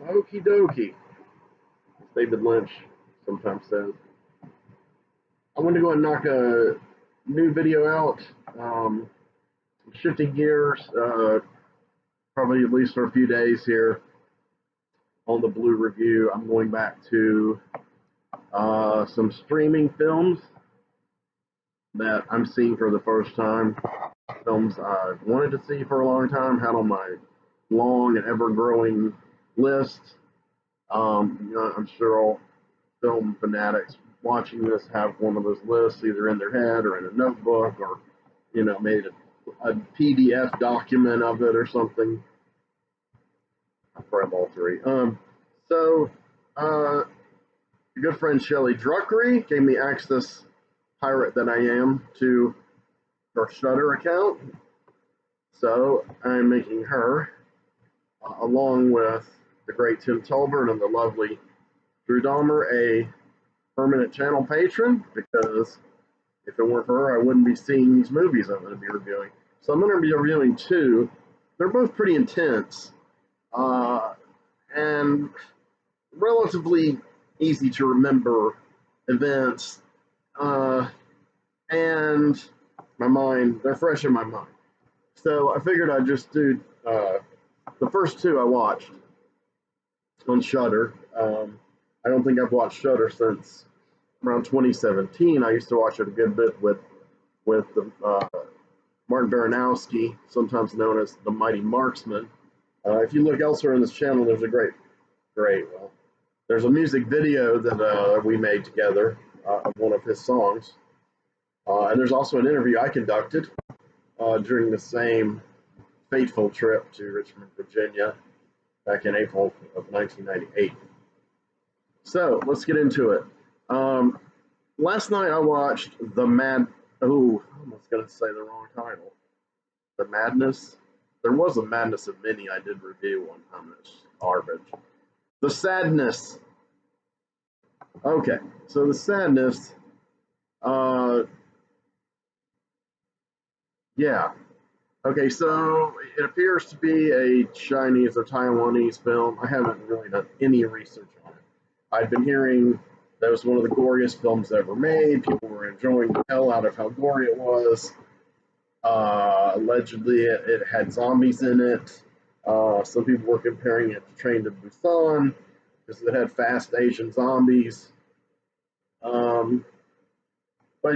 Okie dokie, as David Lynch sometimes says. I want to go and knock a new video out. Shifting gears, probably at least for a few days here on the BLU review. I'm going back to some streaming films that I'm seeing for the first time. Films I've wanted to see for a long time, had on my long and ever-growing list. I'm sure all film fanatics watching this have one of those lists either in their head or in a notebook, or made a PDF document of it or something. I have all three. So good friend Shelly Druckrey gave me access, pirate that I am, to her Shudder account. So I'm making her, along with the great Tim Tolbert and the lovely Drew Dahmer, a permanent channel patron, because if it weren't for her, I wouldn't be seeing these movies I'm going to be reviewing. So I'm going to be reviewing two. They're both pretty intense and relatively easy to remember events, and they're fresh in my mind. So I figured I'd just do the first two I watched on Shudder. I don't think I've watched Shudder since around 2017. I used to watch it a good bit with the Martin Baranowski, sometimes known as the Mighty Marksman. If you look elsewhere in this channel, there's a there's a music video that we made together of one of his songs. And there's also an interview I conducted during the same fateful trip to Richmond, Virginia, back in April of 1998. So let's get into it. Last night I watched I was going to say the wrong title. The Madness. There was a Madness of Many I did review one time. It's garbage. The Sadness. Okay, so The Sadness. Yeah. Okay, so it appears to be a Chinese or Taiwanese film. I haven't really done any research on it. I'd been hearing that it was one of the goriest films ever made. People were enjoying the hell out of how gory it was. Allegedly, it had zombies in it. Some people were comparing it to Train to Busan because it had fast Asian zombies. But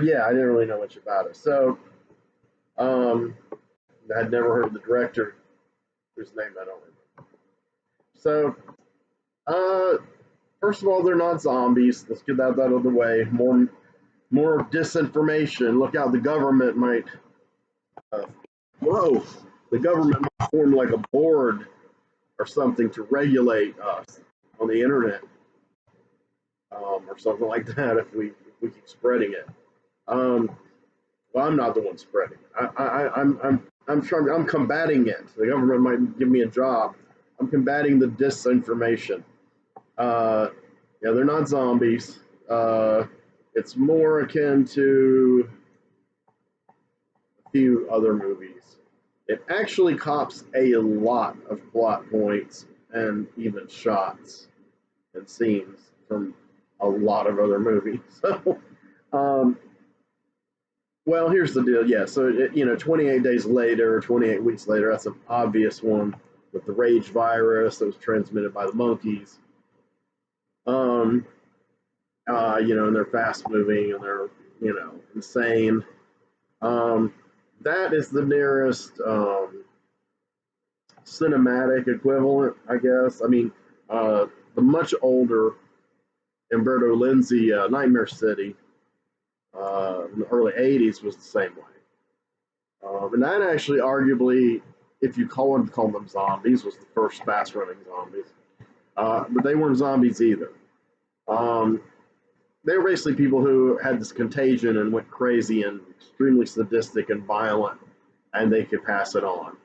yeah, I didn't really know much about it. So I'd never heard of the director, whose name I don't remember. So, first of all, they're not zombies. Let's get that out of the way. More disinformation. Look out, the government might. The government might form like a board or something to regulate us on the internet, or something like that. If we keep spreading it. Well, I'm not the one spreading it. I'm combating it. The government might give me a job. I'm combating the disinformation. Yeah, they're not zombies. It's more akin to a few other movies. It actually cops a lot of plot points and even shots and scenes from a lot of other movies. So, well, here's the deal. Yeah, so 28 days later, 28 weeks later, that's an obvious one with the rage virus that was transmitted by the monkeys. And they're fast moving and they're insane. That is the nearest cinematic equivalent, I guess. I mean, the much older Umberto Lenzi Nightmare City in the early 80s was the same way. And that actually, arguably, if you call them zombies, was the first fast-running zombies. But they weren't zombies either. They were basically people who had this contagion and went crazy and extremely sadistic and violent, and they could pass it on.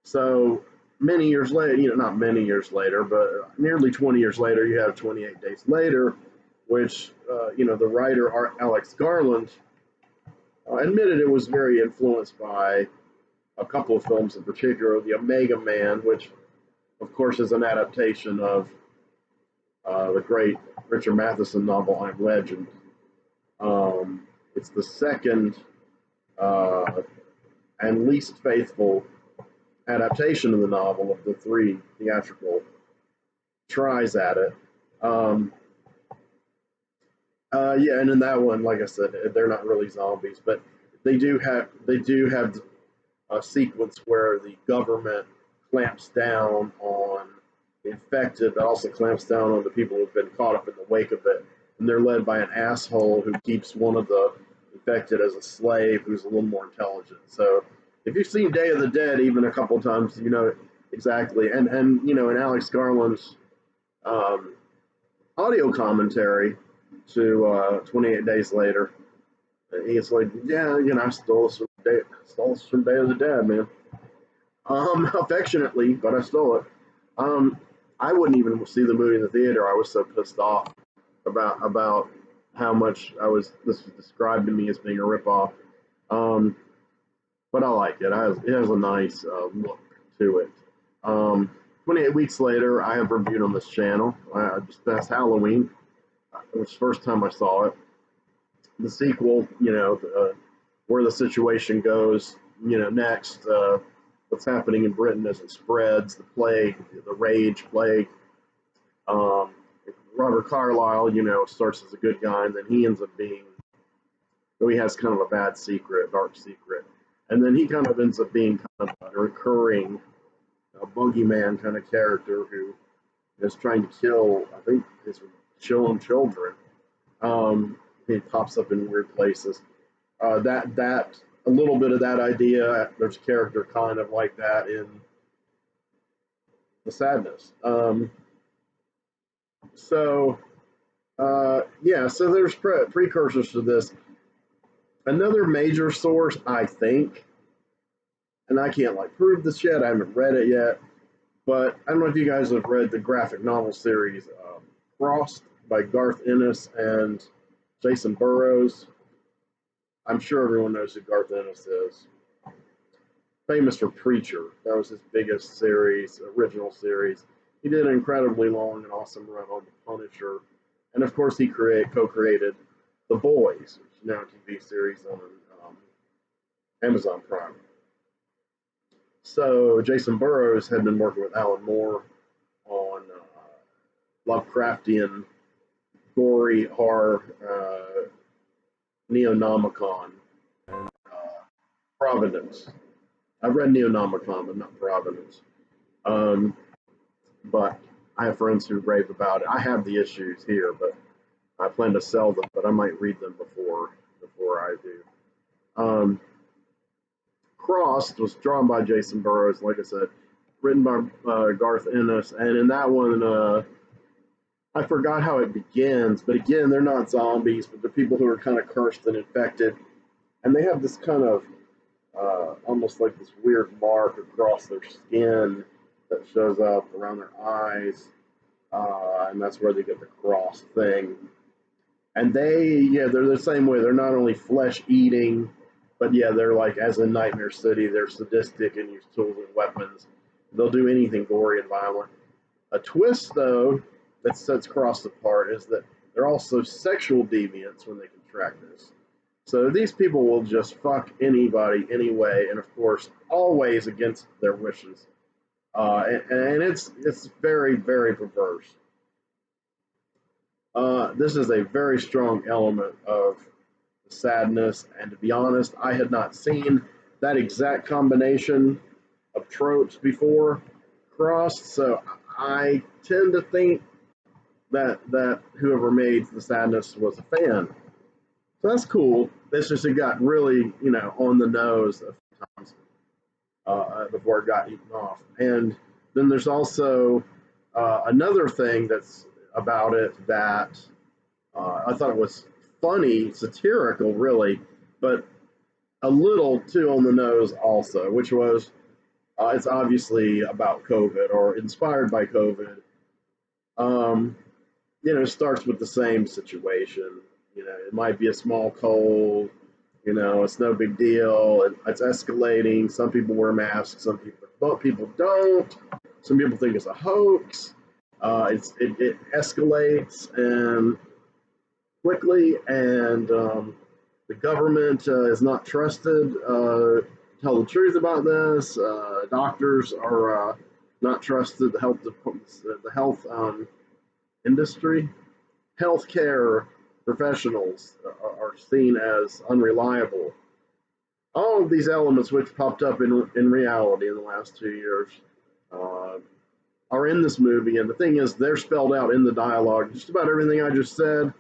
So many years later, not many years later, but nearly 20 years later, you have 28 Days Later, which, the writer Alex Garland admitted it was very influenced by a couple of films in particular, The Omega Man, which, of course, is an adaptation of the great Richard Matheson novel, I'm Legend. It's the second uh, and least faithful adaptation of the novel of the three theatrical tries at it. Um, yeah, and in that one, like I said, they're not really zombies, but they do have a sequence where the government clamps down on the infected, but also clamps down on the people who've been caught up in the wake of it. And they're led by an asshole who keeps one of the infected as a slave who's a little more intelligent. So if you've seen Day of the Dead even a couple of times, you know exactly. And you know, in Alex Garland's um, audio commentary to 28 Days Later, he's like, yeah, you know, stole this from Day of the Dead, man. Affectionately, but I stole it. Um, I wouldn't even see the movie in the theater. I was so pissed off about how much this was described to me as being a ripoff. Um, but I like it. It has a nice look to it. 28 weeks later, I have reviewed on this channel. Just past Halloween, which was the first time I saw it. The sequel, you know, where the situation goes, you know, next, what's happening in Britain as it spreads, the plague, the rage plague. Um, Robert Carlyle, you know, starts as a good guy, and then he ends up being, he has kind of a bad secret, dark secret. And then he kind of ends up being kind of a recurring boogeyman kind of character who is trying to kill, I think, his children. He pops up in weird places. That a little bit of that idea. There's a character kind of like that in The Sadness. So yeah, so there's precursors to this. Another major source, I think, and I can't like prove this yet. I haven't read it yet, but I don't know if you guys have read the graphic novel series Frost by Garth Ennis and Jason Burrows. I'm sure everyone knows who Garth Ennis is. Famous for Preacher. That was his biggest series, original series. He did an incredibly long and awesome run on The Punisher. And of course, he co-created The Boys, which is now a TV series on Amazon Prime. So Jason Burrows had been working with Alan Moore on Lovecraftian, gory horror, Neonomicon, and Providence. I've read Neonomicon, but not Providence. Um, but I have friends who rave about it. I have the issues here, but I plan to sell them. But I might read them before I do. Crossed was drawn by Jason Burrows, like I said, written by Garth Ennis, and in that one, I forgot how it begins. But again, they're not zombies, but they're people who are kind of cursed and infected, and they have this kind of almost like this weird mark across their skin that shows up around their eyes, and that's where they get the cross thing. And they're the same way. They're not only flesh eating, but yeah, they're like, as in Nightmare City, they're sadistic and use tools and weapons. They'll do anything gory and violent. A twist, though, that sets Cross apart is that they're also sexual deviants when they contract this. So these people will just fuck anybody, anyway, and of course, always against their wishes. And it's very, very perverse. This is a very strong element of sadness, and to be honest, I had not seen that exact combination of tropes before crossed, so I tend to think that whoever made the sadness was a fan. So that's cool. It's just it got really, you know, on the nose a few times before it got eaten off. And then there's also another thing that's about it that I thought it was funny, satirical, really, but a little too on the nose also, which was it's obviously about COVID or inspired by COVID. Um, you know, it starts with the same situation. You know, it might be a small cold. You know, it's no big deal. It's escalating. Some people wear masks. Some people don't. Some people think it's a hoax. It escalates and quickly, and the government is not trusted to tell the truth about this. Doctors are not trusted. The health industry, healthcare professionals are seen as unreliable. All of these elements, which popped up in reality in the last 2 years, uh, are in this movie. And the thing is, they're spelled out in the dialogue. Just about everything I just said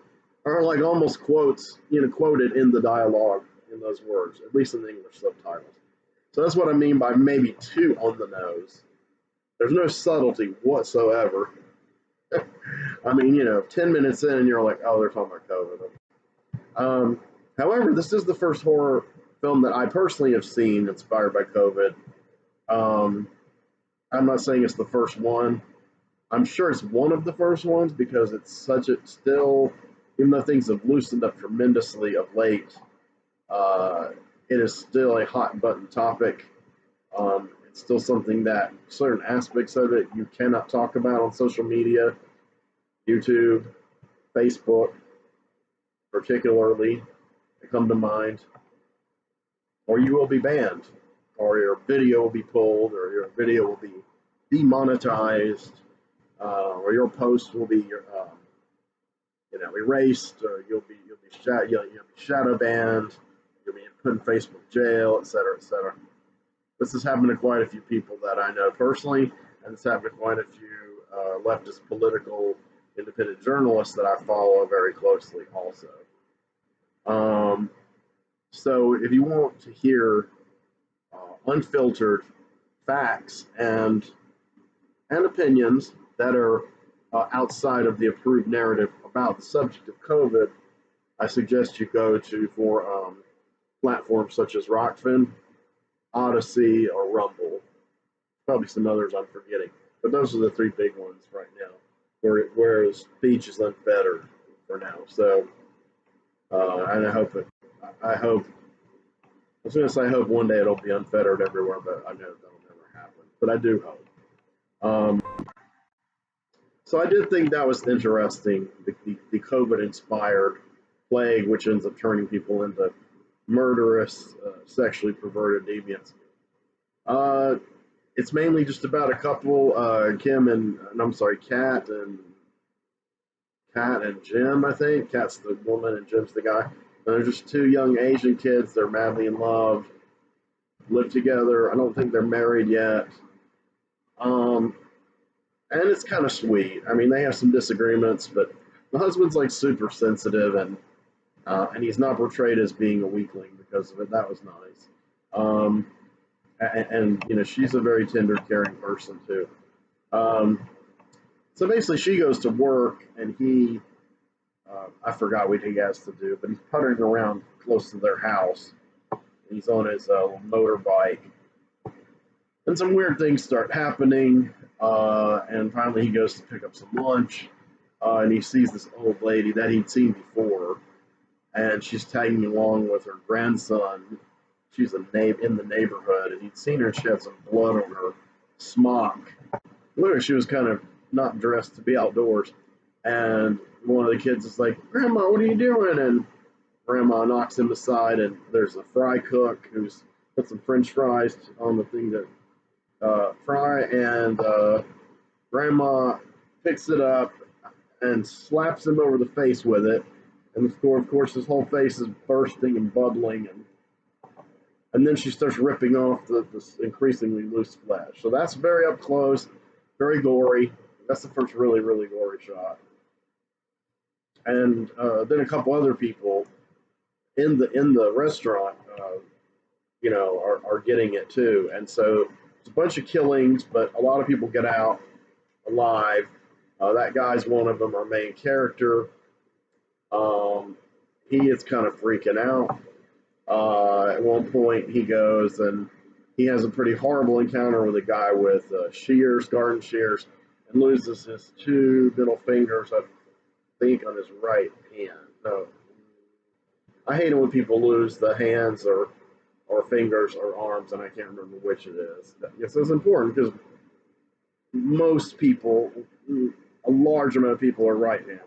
are like almost quotes, quoted in the dialogue in those words, at least in the English subtitles. So that's what I mean by maybe too on the nose. There's no subtlety whatsoever. I mean, 10 minutes in, you're like, oh, they're talking about COVID. However, this is the first horror film that I personally have seen inspired by COVID. Um, I'm not saying it's the first one. I'm sure it's one of the first ones because it's still, even though things have loosened up tremendously of late, uh, it is still a hot button topic. It's still something that certain aspects of it you cannot talk about on social media, YouTube, Facebook, particularly, that come to mind, or you will be banned, or your video will be pulled, or your video will be demonetized, or your post will be erased, or you'll be shadow banned, you'll be put in Facebook jail, etc., etc. This has happened to quite a few people that I know personally, and it's happened to quite a few leftist political independent journalists that I follow very closely also. So if you want to hear unfiltered facts and opinions that are outside of the approved narrative about the subject of COVID, I suggest you go to for platforms such as Rockfin, Odyssey, or Rumble. Probably some others I'm forgetting, but those are the three big ones right now. Whereas speech is unfettered for now. So, and I hope. I was going to say, I hope one day it'll be unfettered everywhere, but I know that'll never happen. But I do hope. So I did think that was interesting, the COVID-inspired plague, which ends up turning people into murderous, sexually perverted deviants. Uh, it's mainly just about a couple, Kat and Jim, I think. Kat's the woman and Jim's the guy. And they're just two young Asian kids. They're madly in love, live together. I don't think they're married yet. And it's kind of sweet. I mean, they have some disagreements, but the husband's like super sensitive, and he's not portrayed as being a weakling because of it. That was nice. Um, and she's a very tender, caring person too. Um, so basically, she goes to work, and I forgot what he has to do, but he's puttering around close to their house. He's on his motorbike, and some weird things start happening. And finally, he goes to pick up some lunch, and he sees this old lady that he'd seen before, and she's tagging along with her grandson. She's in the neighborhood, and he'd seen her. She had some blood on her smock. Literally, she was kind of not dressed to be outdoors. And one of the kids is like, "Grandma, what are you doing?" And Grandma knocks him aside, and there's a fry cook who's put some French fries on the thing to fry, and Grandma picks it up and slaps him over the face with it. And of course, his whole face is bursting and bubbling, and then she starts ripping off this increasingly loose flesh. So that's very up close, very gory. That's the first really, really gory shot. And then a couple other people in the restaurant, are getting it too. And so it's a bunch of killings, but a lot of people get out alive. That guy's one of them, our main character. He is kind of freaking out. At one point, he goes and he has a pretty horrible encounter with a guy with garden shears, and loses his two middle fingers, I think, on his right hand. No, I hate it when people lose the hands or fingers or arms, and I can't remember which it is. Yes, it's important because most people a large amount of people are right-handed.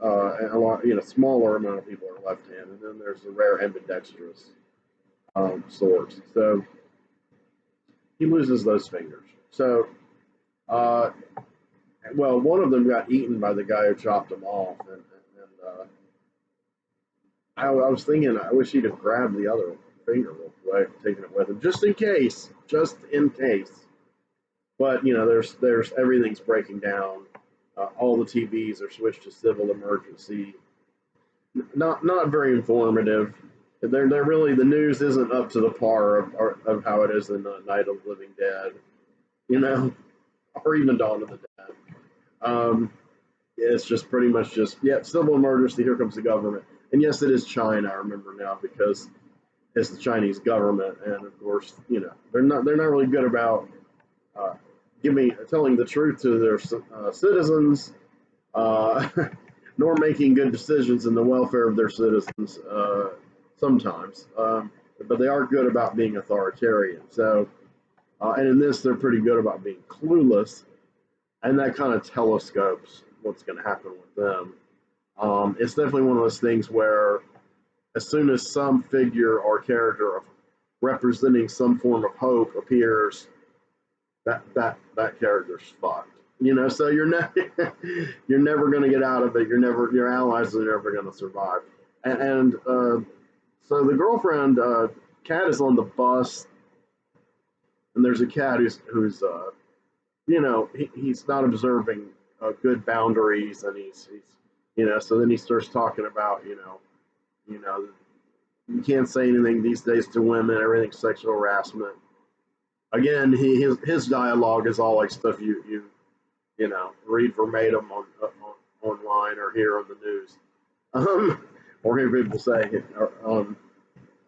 And a lot, smaller amount of people are left-handed, and then there's the rare ambidextrous sorts. So he loses those fingers. So, well, one of them got eaten by the guy who chopped them off, and I was thinking, I wish he'd have grabbed the other finger real quick, taken it with him, just in case, just in case. But there's everything's breaking down. All the TVs are switched to civil emergency. Not very informative. They're really, the news isn't up to the par of how it is in Night of the Living Dead, or even Dawn of the Dead. It's just pretty much just, civil emergency. Here comes the government, and yes, it is China. I remember now because it's the Chinese government, and of course, they're not really good about telling the truth to their citizens, nor making good decisions in the welfare of their citizens sometimes. But they are good about being authoritarian. So, and in this, they're pretty good about being clueless, and that kind of telescopes what's going to happen with them. It's definitely one of those things where as soon as some figure or character of representing some form of hope appears, that character's fucked. So you're never going to get out of it. Your allies are never going to survive. And so the girlfriend, Cat, is on the bus, and there's a cat who's he's not observing good boundaries, and he's so then he starts talking about you can't say anything these days to women, everything's sexual harassment. Again, his dialogue is all like stuff you read verbatim online or hear on the news, or hear people say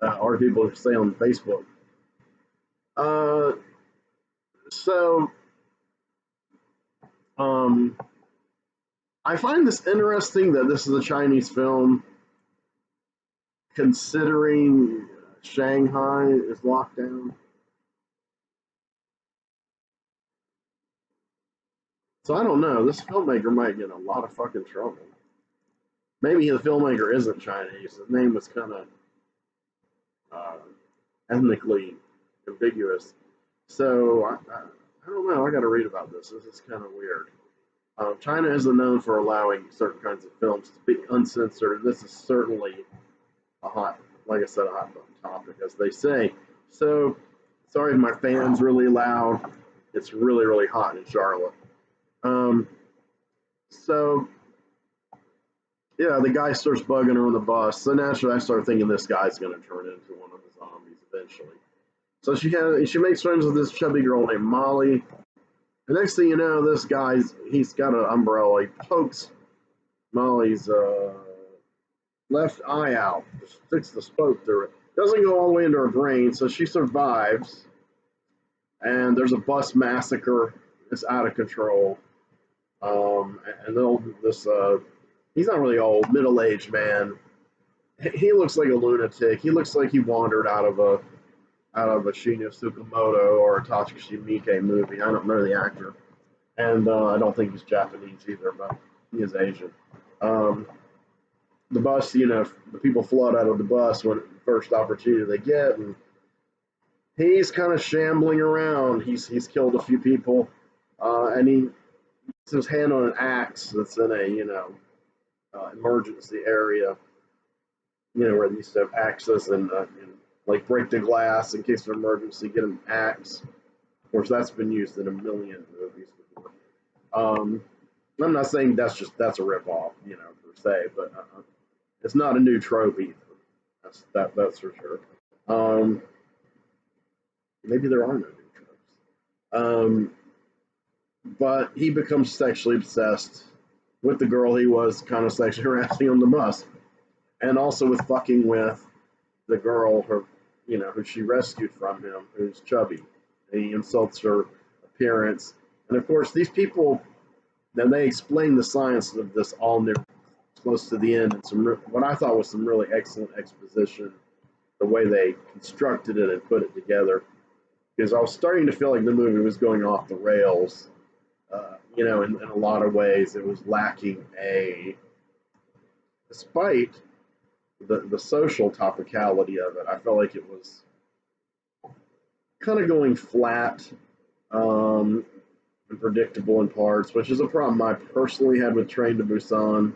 or people say on Facebook. So I find this interesting that this is a Chinese film, considering Shanghai is locked down. So I don't know. This filmmaker might get in a lot of fucking trouble. Maybe the filmmaker isn't Chinese. His name was kind of ethnically ambiguous. So I don't know. I got to read about this. This is kind of weird. China isn't known for allowing certain kinds of films to be uncensored. This is certainly a hot button topic, as they say. So, sorry if my fan's really loud. It's really, really hot in Charlotte. So, the guy starts bugging her on the bus. So naturally, I start thinking this guy's going to turn into one of the zombies eventually. So she makes friends with this chubby girl named Molly. The next thing you know, this he's got an umbrella. He pokes Molly's left eye out, sticks the spoke through it. Doesn't go all the way into her brain, so she survives. And there's a bus massacre. It's out of control. And then he's not really old, middle-aged man. He looks like a lunatic. He looks like he wandered out of a Shinya Tsukamoto or a Takashi Miike movie. I don't know the actor. And I don't think he's Japanese either, but he is Asian. The bus, the people flood out of the bus when first opportunity they get, and he's kind of shambling around. He's killed a few people, and he puts his hand on an axe that's in a emergency area, where they used to have axes and like break the glass in case of emergency, get an axe. Of course, that's been used in a million movies before. I'm not saying that's a ripoff, per se, but it's not a new trope either. That's for sure. Maybe there are no new tropes. But he becomes sexually obsessed with the girl he was kind of sexually harassing on the bus, and also with fucking with the girl who she rescued from him, who's chubby. And he insults her appearance, and of course these people. Then they explain the science of this all near close to the end, and what I thought was some really excellent exposition, the way they constructed it and put it together. Because I was starting to feel like the movie was going off the rails In a lot of ways, it was lacking despite the social topicality of it, I felt like it was kind of going flat and predictable in parts, which is a problem I personally had with Train to Busan,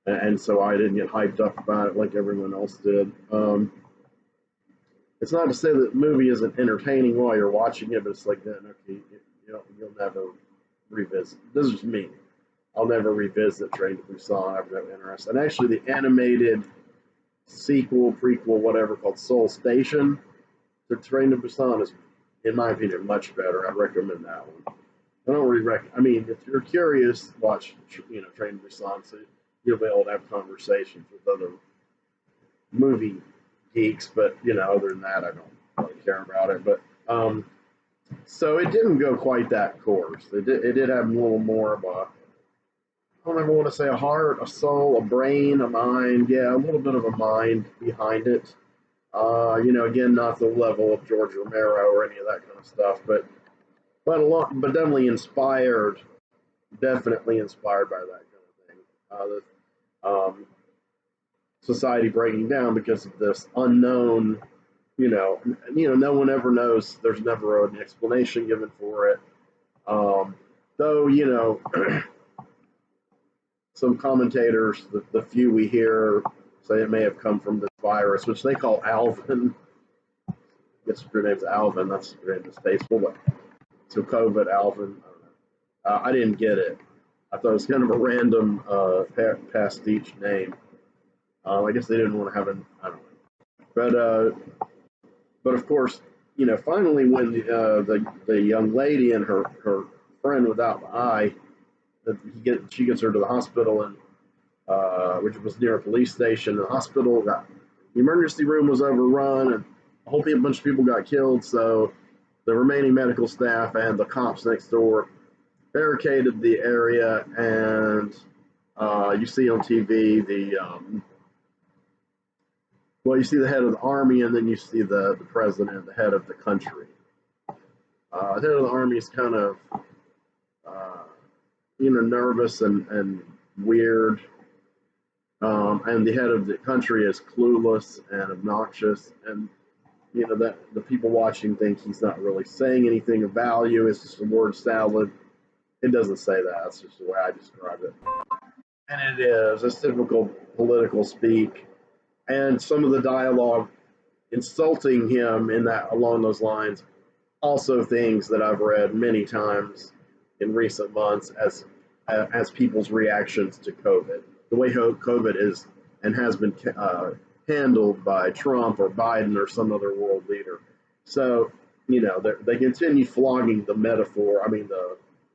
and so I didn't get hyped up about it like everyone else did. It's not to say that the movie isn't entertaining while you're watching it, but it's like, then okay, you'll never revisit. This is me. I'll never revisit Train to Busan. I've no interest. And actually, the animated sequel, prequel, whatever, called Seoul Station to Train to Busan is, in my opinion, much better. I'd recommend that one. I don't really recommend. I mean, if you're curious, watch Train to Busan, so you'll be able to have conversations with other movie geeks. But other than that, I don't really care about it. But so it didn't go quite that course. It did have a little more of a, I don't ever want to say a heart, a soul, a brain, a mind. Yeah, a little bit of a mind behind it. Again, not the level of George Romero or any of that kind of stuff, but definitely inspired by that kind of thing. Society breaking down because of this unknown. No one ever knows. There's never an explanation given for it. Though, some commentators, the few we hear, say it may have come from this virus, which they call Alvin. I guess her name's Alvin. That's her name is tasteful, but so COVID, Alvin. I don't know. I didn't get it. I thought it was kind of a random pastiche name. I guess they didn't want to have an. I don't know. But of course, finally when the young lady and her friend without the eye, she gets her to the hospital, and which was near a police station. The hospital the emergency room was overrun, and a whole bunch of people got killed. So the remaining medical staff and the cops next door barricaded the area, and you see on TV you see the head of the army, and then you see the president, the head of the country. The head of the army is kind of nervous and weird, and the head of the country is clueless and obnoxious, and that the people watching think he's not really saying anything of value. It's just a word salad. It doesn't say that. That's just the way I describe it. And it is. It's typical political speak. And some of the dialogue insulting him along those lines, also things that I've read many times in recent months as people's reactions to COVID. The way COVID is and has been handled by Trump or Biden or some other world leader. So, they continue flogging the metaphor. I mean,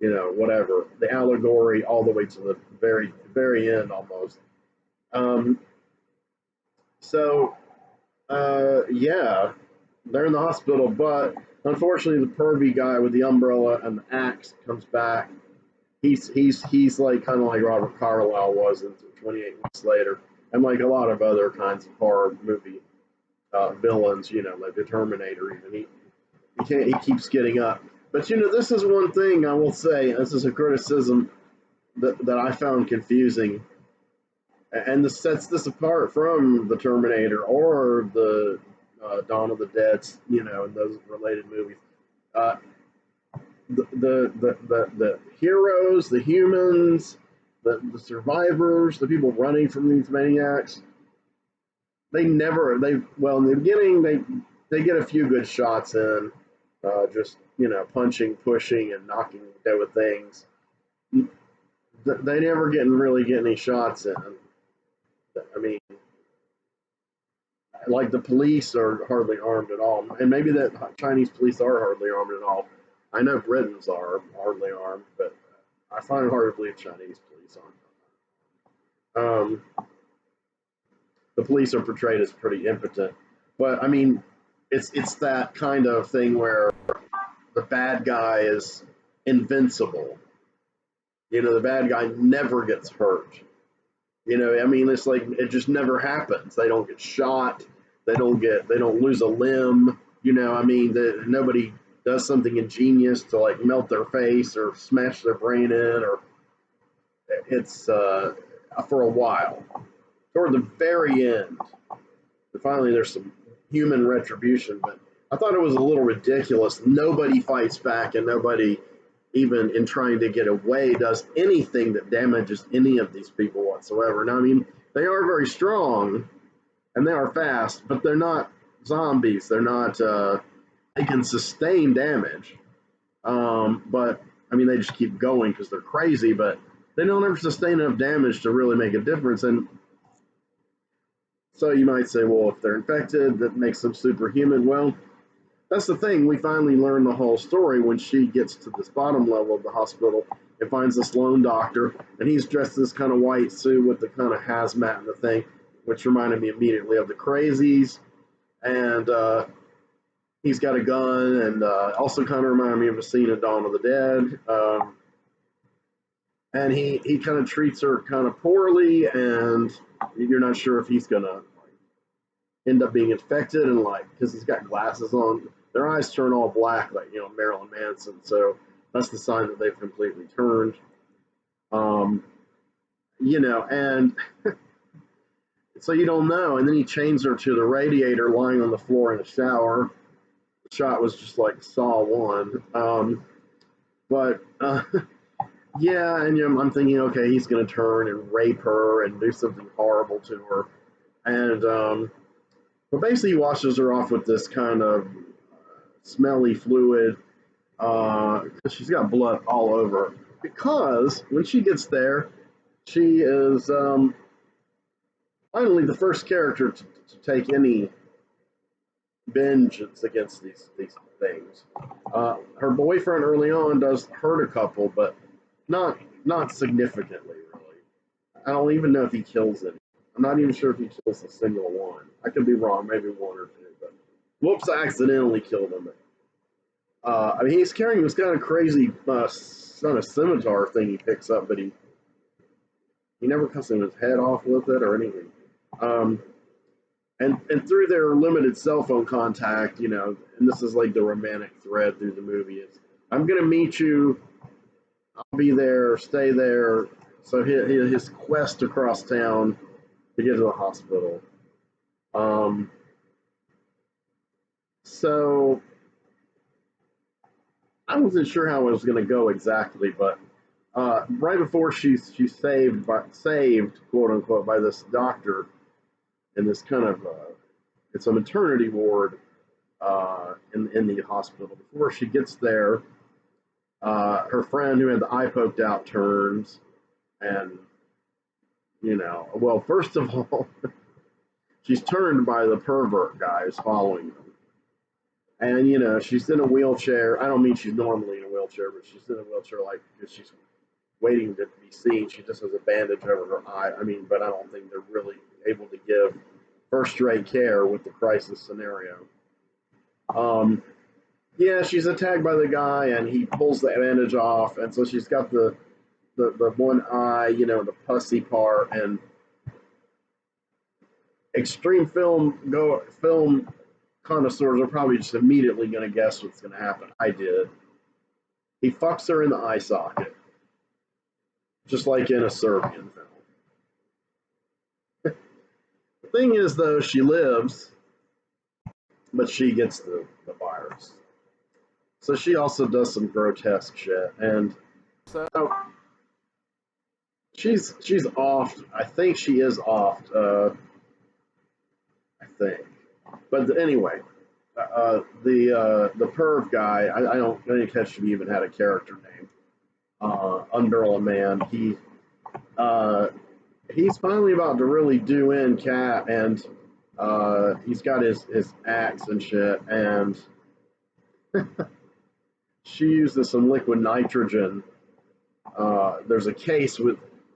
whatever, the allegory all the way to the very, very end almost. Yeah, they're in the hospital, but unfortunately the pervy guy with the umbrella and the axe comes back. He's like kind of like Robert Carlyle was in 28 Weeks Later, and like a lot of other kinds of horror movie villains, like the Terminator. Even he keeps getting up. But this is one thing I will say. This is a criticism that I found confusing, and this sets this apart from the Terminator or the Dawn of the Dead, and those related movies. The heroes, the humans, the survivors, the people running from these maniacs, in the beginning they get a few good shots in, just punching, pushing, and knocking dead with things. They never really get any shots in. I mean, like the police are hardly armed at all, and maybe that Chinese police are hardly armed at all. I know Britons are hardly armed, but I find it hard to believe Chinese police aren't. The police are portrayed as pretty impotent, but I mean, it's that kind of thing where the bad guy is invincible. The bad guy never gets hurt. I mean, it's like it just never happens. They don't get shot. They don't lose a limb. I mean, nobody does something ingenious to like melt their face or smash their brain in, or it's for a while. Toward the very end, finally there's some human retribution, but I thought it was a little ridiculous. Nobody fights back, and nobody, even in trying to get away, does anything that damages any of these people whatsoever. Now, I mean, they are very strong and they are fast, but they're not zombies. They're not, they can sustain damage. But, I mean, they just keep going because they're crazy, but they don't ever sustain enough damage to really make a difference. And so you might say, well, if they're infected, that makes them superhuman. Well, that's the thing. We finally learn the whole story when she gets to this bottom level of the hospital and finds this lone doctor, and he's dressed in this kind of white suit with the kind of hazmat and the thing, which reminded me immediately of the Crazies. And he's got a gun, and also kind of reminded me of a scene in Dawn of the Dead. And he kind of treats her kind of poorly, and you're not sure if he's going to end up being infected, and like, because he's got glasses on, their eyes turn all black, like, you know, Marilyn Manson. So that's the sign that they've completely turned. You know, and so you don't know. And then he chains her to the radiator lying on the floor in a shower. The shot was just like Saw 1. But yeah, and you know, I'm thinking, okay, he's going to turn and rape her and do something horrible to her. And but basically, he washes her off with this kind of smelly fluid because she's got blood all over. Because when she gets there, she is finally the first character to take any vengeance against these things. Her boyfriend early on does hurt a couple, but not significantly, really. I don't even know if he kills any. I'm not even sure if he kills a single one. I could be wrong, maybe one or two, but whoops, I accidentally killed him. I mean, he's carrying this kind of crazy kind of scimitar thing he picks up, but he never cuts his head off with it or anything. And through their limited cell phone contact, you know, and this is like the romantic thread through the movie, is I'm going to meet you, I'll be there, stay there. So his quest across town to get to the hospital. So I wasn't sure how it was going to go exactly, but right before she's saved quote unquote by this doctor in this kind of it's a maternity ward in the hospital. Before she gets there, her friend who had the eye poked out turns, and you know, well, first of all, she's turned by the pervert guys following them. And, you know, she's in a wheelchair. I don't mean she's normally in a wheelchair, but she's in a wheelchair like because she's waiting to be seen. She just has a bandage over her eye. I mean, but I don't think they're really able to give first-rate care with the crisis scenario. Yeah, she's attacked by the guy, and he pulls the bandage off, and so she's got the one eye, you know, the pussy part, and extreme film connoisseurs are probably just immediately going to guess what's going to happen. I did. He fucks her in the eye socket, just like in a Serbian film. The thing is, though, she lives, but she gets the virus. So she also does some grotesque shit, and so she's off. I think she is off. I think, but anyway, the perv guy. I didn't catch if he even had a character name. Umbrella Man. He's finally about to really do in Cat, and he's got his axe and shit, and she uses some liquid nitrogen. There's a case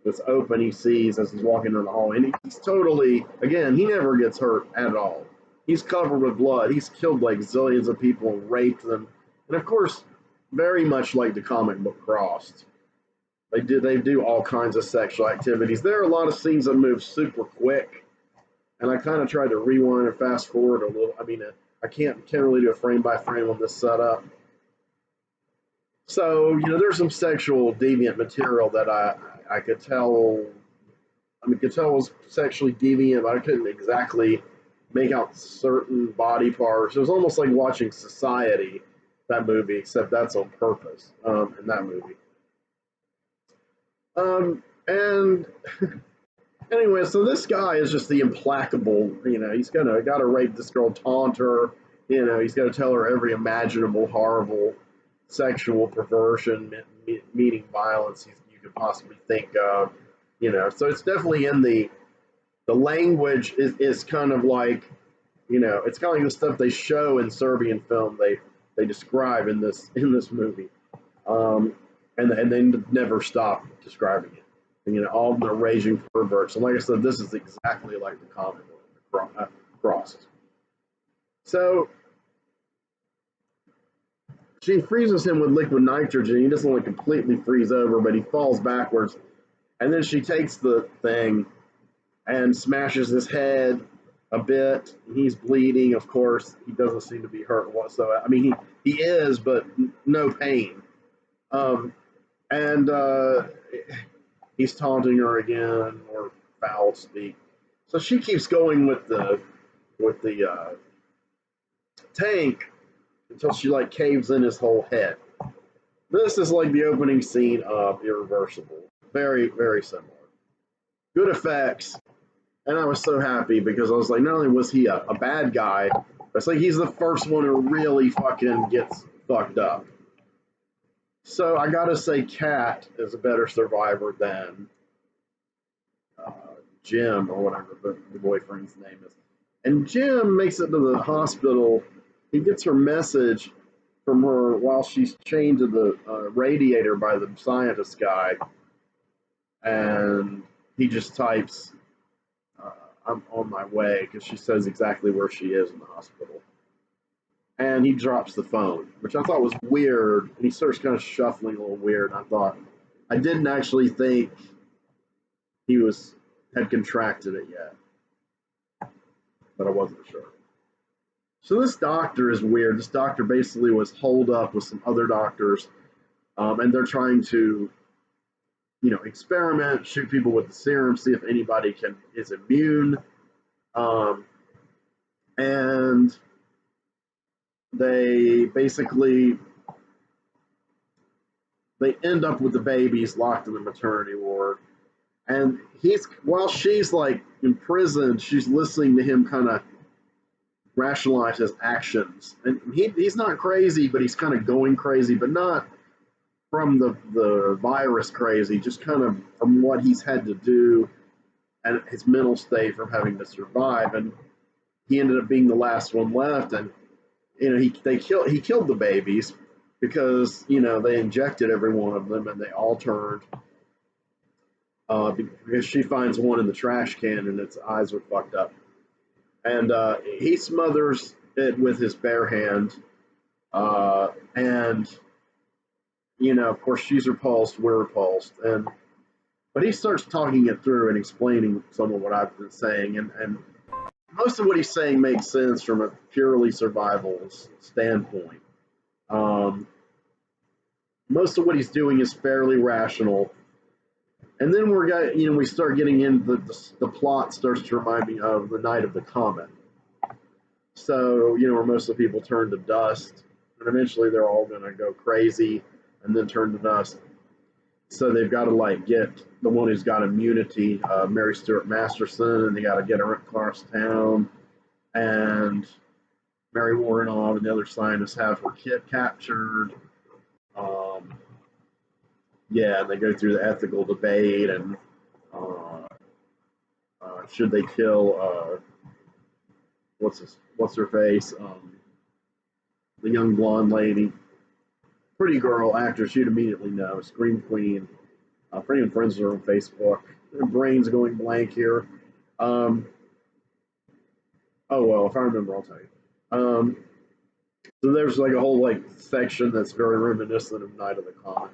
that's open. He sees as he's walking down the hall, and he's totally, again, he never gets hurt at all. He's covered with blood. He's killed like zillions of people and raped them, and of course, very much like the comic book Crossed. They do all kinds of sexual activities. There are a lot of scenes that move super quick, and I kind of tried to rewind and fast forward a little. I mean, I can't really do a frame by frame on this setup, So, there's some sexual deviant material that I could tell. I mean, could tell was sexually deviant, but I couldn't exactly make out certain body parts. It was almost like watching Society, that movie, except that's on purpose in that movie. And anyway, so this guy is just the implacable. He's gotta rape this girl, taunt her. He's got to tell her every imaginable horrible sexual perversion, meaning violence you could possibly think of. So it's definitely in the language is kind of like, it's kind of like the stuff they show in Serbian film. They describe in this movie, um, and they never stop describing it. And, all of them are raging perverts. And like I said, this is exactly like the comic book Cross. So she freezes him with liquid nitrogen. He doesn't like completely freeze over, but he falls backwards. And then she takes the thing and smashes his head a bit. He's bleeding, of course. He doesn't seem to be hurt whatsoever. I mean, he is, but no pain. And he's taunting her again, or foul speak. So she keeps going with the tank until she like caves in his whole head. This is like the opening scene of Irreversible. Very, very similar. Good effects. And I was so happy because I was like, not only was he a bad guy, but it's like he's the first one who really fucking gets fucked up. So I gotta say, Kat is a better survivor than Jim, or whatever the boyfriend's name is. And Jim makes it to the hospital. He gets her message from her while she's chained to the radiator by the scientist guy. And he just types, I'm on my way, because she says exactly where she is in the hospital. And he drops the phone, which I thought was weird. And he starts kind of shuffling a little weird. And I didn't actually think he had contracted it yet, but I wasn't sure. So this doctor is weird. This doctor basically was holed up with some other doctors, and they're trying to, experiment, shoot people with the serum, see if anybody is immune, and they basically end up with the babies locked in the maternity ward. And while she's like imprisoned, she's listening to him kind of rationalize his actions. And he's not crazy, but he's kind of going crazy, but not from the virus crazy, just kind of from what he's had to do and his mental state from having to survive. And he ended up being the last one left. And he killed the babies because they injected every one of them, and they all turned. Because she finds one in the trash can and its eyes were fucked up. And he smothers it with his bare hand. And, of course, she's repulsed, we're repulsed. But he starts talking it through and explaining some of what I've been saying. And most of what he's saying makes sense from a purely survival standpoint. Most of what he's doing is fairly rational. And then we start getting into the plot starts to remind me of the Night of the Comet. So, where most of the people turn to dust, and eventually they're all going to go crazy and then turn to dust. So they've got to get the one who's got immunity, Mary Stuart Masterson, and they got to get her across town. And Mary Warrenov and the other scientists have her kit captured. Yeah, they go through the ethical debate and should they kill what's her face, the young blonde lady, pretty girl actress you'd immediately know, Scream Queen. For anyone friends with her on Facebook, her brain's going blank here. Oh well, if I remember, I'll tell you. So there's a whole section that's very reminiscent of Night of the Comet.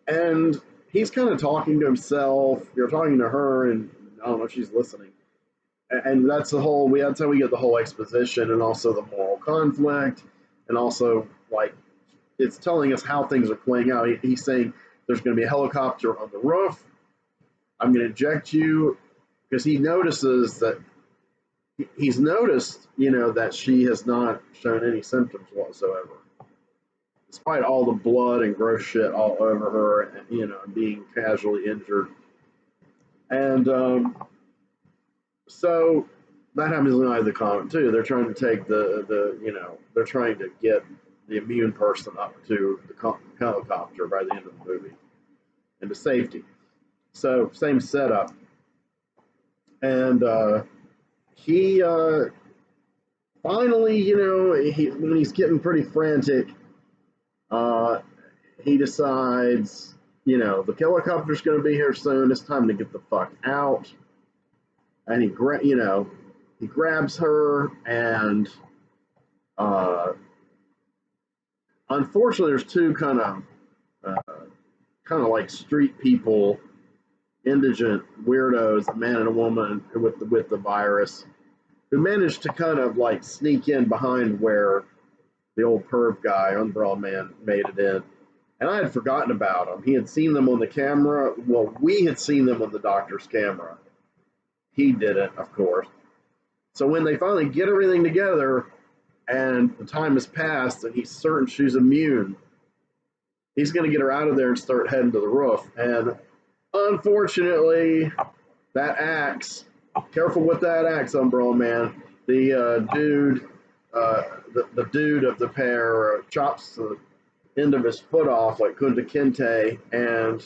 And he's kind of talking to himself. You're talking to her, and I don't know if she's listening. And that's how we get the whole exposition, and also the moral conflict, and also it's telling us how things are playing out. He's saying there's going to be a helicopter on the roof. I'm going to eject you, because he notices that he's noticed, that she has not shown any symptoms whatsoever, despite all the blood and gross shit all over her, and being casually injured. And so that happens in the comic too. They're trying to take they're trying to get the immune person up to the helicopter by the end of the movie into safety. So same setup. And he finally, when he's getting pretty frantic, he decides, the helicopter's going to be here soon. It's time to get the fuck out. And he grabs her, and unfortunately, there's two kind of like street people, indigent weirdos, a man and a woman with the virus, who managed to kind of like sneak in behind where the old perv guy, Umbrella Man, made it in. And I had forgotten about him. He had seen them on the camera. Well, we had seen them on the doctor's camera. He didn't, of course. So when they finally get everything together and the time has passed and he's certain she's immune, he's going to get her out of there and start heading to the roof. And unfortunately, that axe, careful with that axe, Umbrella Man, the dude, the dude of the pair chops the end of his foot off like Kunta Kinte, and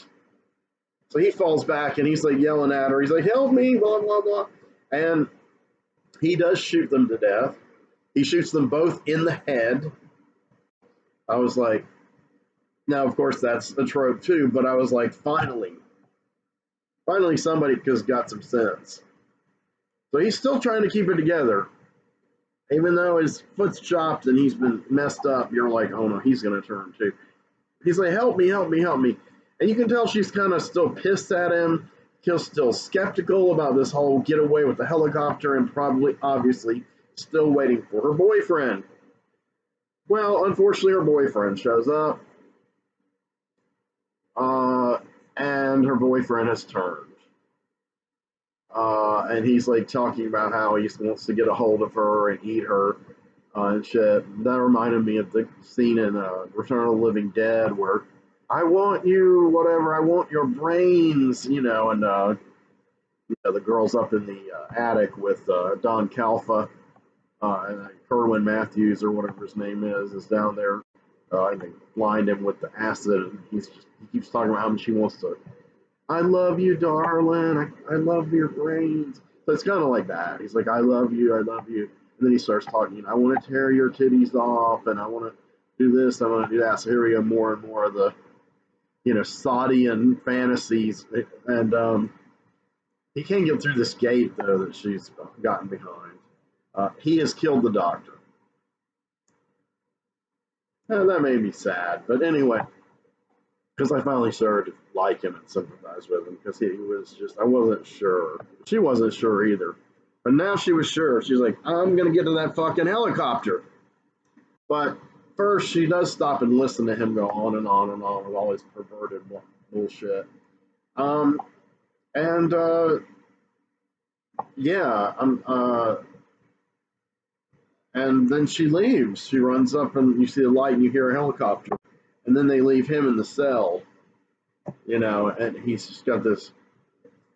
so he falls back and he's like yelling at her. He's like, "Help me!" Blah blah blah, and he does shoot them to death. He shoots them both in the head. I was like, now of course that's a trope too, but I was like, finally somebody has got some sense. So he's still trying to keep it together. Even though his foot's chopped and he's been messed up, you're like, oh no, he's going to turn too. He's like, help me, help me, help me. And you can tell she's kind of still pissed at him. She's still skeptical about this whole getaway with the helicopter, and probably, obviously, still waiting for her boyfriend. Well, unfortunately, her boyfriend shows up. And her boyfriend has turned. And he's like talking about how he wants to get a hold of her and eat her and shit. That reminded me of the scene in Return of the Living Dead where I want you, whatever, I want your brains, and the girl's up in the attic with Don Calfa, and Kerwin Matthews or whatever his name is down there, and they blind him with the acid, and he keeps talking about how much he wants to. I love you, darling. I love your brains. So it's kind of like that. He's like, I love you. I love you. And then he starts talking, I want to tear your titties off, and I want to do this, I want to do that. So here we go, more and more of the, Saudian fantasies. And he can't get through this gate, though, that she's gotten behind. He has killed the doctor. That made me sad. But anyway, because I finally started to like him and sympathize with him, because he was just, I wasn't sure. She wasn't sure either. But now she was sure. She's like, I'm going to get to that fucking helicopter. But first, she does stop and listen to him go on and on and on with all his perverted bullshit. And then she leaves. She runs up and you see the light and you hear a helicopter. And then they leave him in the cell, and he's just got this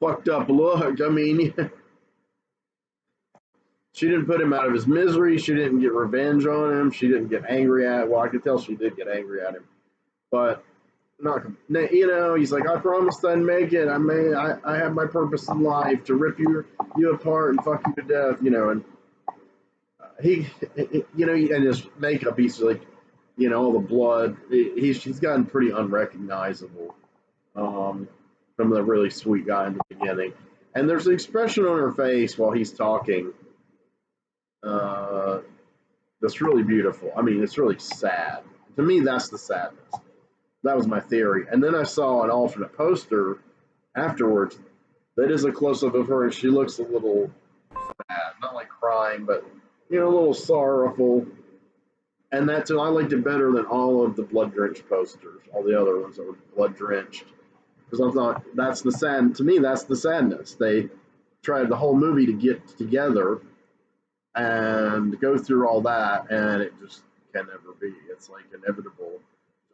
fucked up look. I mean, she didn't put him out of his misery. She didn't get revenge on him. She didn't get angry at him. Well, I could tell she did get angry at him. But, not, he's like, I promised I'd make it. I have my purpose in life, to rip you apart and fuck you to death, and he and his makeup, he's like, all the blood, he's gotten pretty unrecognizable from the really sweet guy in the beginning. And there's an expression on her face while he's talking that's really beautiful. I mean, it's really sad. To me, that's the sadness. That was my theory. And then I saw an alternate poster afterwards that is a close-up of her, and she looks a little sad. Not like crying, but, a little sorrowful. And that's, I liked it better than all of the blood drenched posters, all the other ones that were blood drenched. Because I thought that's the sad, to me, that's the sadness. They tried the whole movie to get together and go through all that, and it just can never be. It's like inevitable.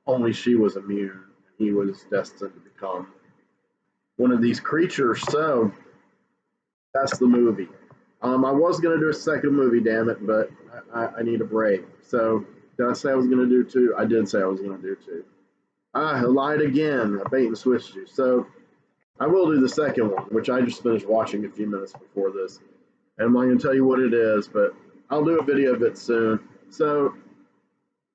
Only she was immune. He was destined to become one of these creatures. So that's the movie. I was going to do a second movie, damn it, but I need a break. So did I say I was going to do two? I did say I was going to do two. I lied again. I bait and switched you. So I will do the second one, which I just finished watching a few minutes before this. And I'm not going to tell you what it is, but I'll do a video of it soon. So,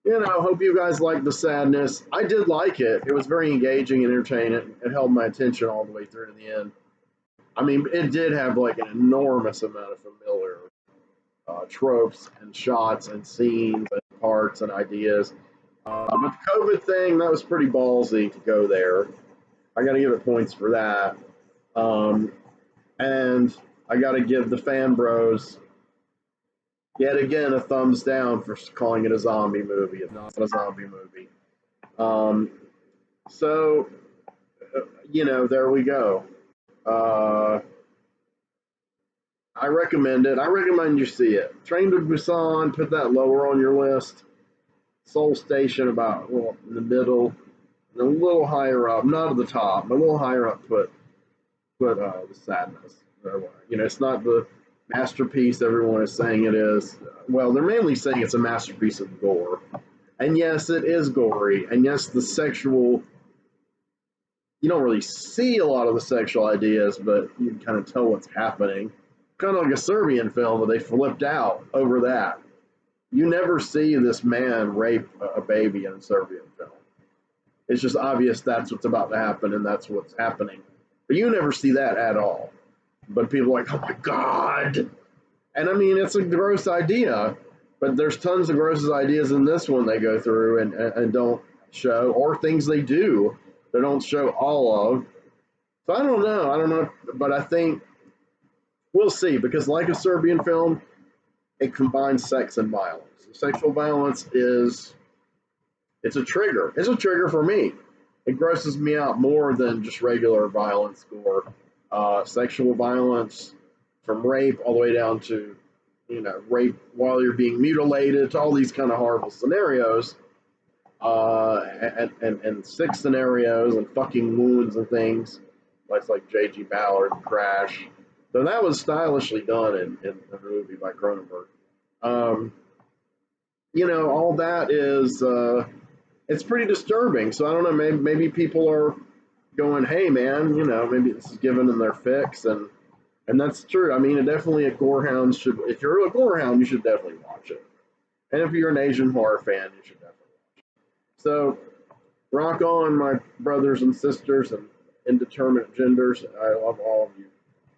you know, hope you guys like the sadness. I did like it. It was very engaging and entertaining. It held my attention all the way through to the end. I mean, it did have like an enormous amount of familiar tropes and shots and scenes and parts and ideas. But the COVID thing, that was pretty ballsy to go there. I got to give it points for that. And I got to give the fan bros yet again a thumbs down for calling it a zombie movie. It's not a zombie movie. So, you know, there we go. I recommend it. I recommend you see it. Train to Busan, put that lower on your list. Seoul Station about, well, in the middle, and a little higher up, not at the top, but a little higher up, put the sadness. You know, it's not the masterpiece everyone is saying it is. Well, they're mainly saying it's a masterpiece of gore. And yes, it is gory. And yes, the sexual, you don't really see a lot of the sexual ideas, but you can kind of tell what's happening. Kind of like a Serbian film where they flipped out over that. You never see this man rape a baby in a Serbian film. It's just obvious that's what's about to happen and that's what's happening. But you never see that at all. But people are like, oh my God. And I mean, it's a gross idea, but there's tons of gross ideas in this one they go through and don't show, or things they do they don't show all of. So I don't know, but I think we'll see, because like a Serbian film, it combines sex and violence. Sexual violence it's a trigger. It's a trigger for me. It grosses me out more than just regular violence or sexual violence, from rape all the way down to, you know, rape while you're being mutilated, to all these kind of horrible scenarios, and sick scenarios and fucking wounds and things. Like J.G. Ballard, Crash. So that was stylishly done in the movie by Cronenberg. You know, all that is, it's pretty disturbing. So I don't know, maybe people are going, hey man, you know, maybe this is giving them their fix, and that's true. I mean, definitely a gorehound should, if you're a gorehound, you should definitely watch it. And if you're an Asian horror fan, you should definitely watch it. So, rock on, my brothers and sisters and indeterminate genders. I love all of you